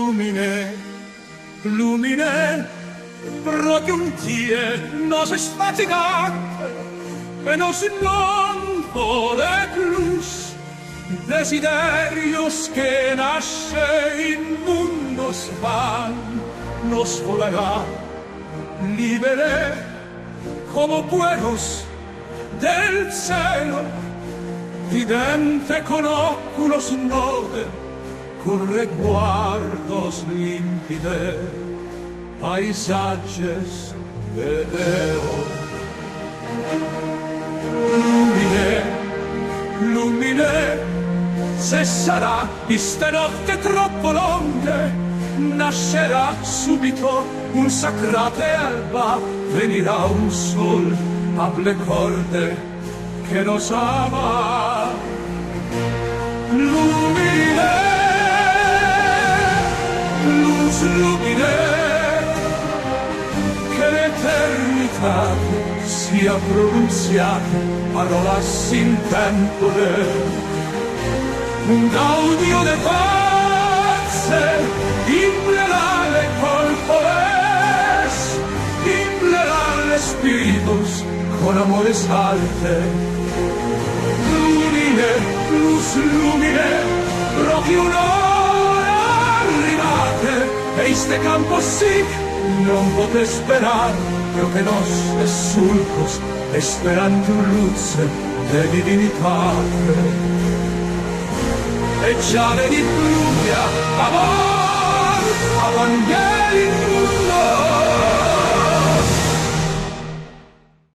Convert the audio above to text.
lumine, lumine, proprio un tie nos esfatigat, e nos non vole plus, desiderios que nasce in mundos van, nos volerá libere como pueblos del cielo, vidente con óculos nove, con recuerdos límpide, paisajes vedeo. Lumine, lumine, cesserà iste notte troppo lunghe, nascerà subito un sacrate alba, venirà un sol alle corde che nos ama. Lumine, luz lumine, che l'eternità sia pronunziata, parola sin tempore, un gaudio de pace, implerale corpores, implerale spiritus, con amores alte. Lumine, luz lumine, proprio un'ora arrivate, e iste campo sic non pote esperar, lo que nos es sulcos, esperando luce de divinitate. E già di pluvia, amor, evangeli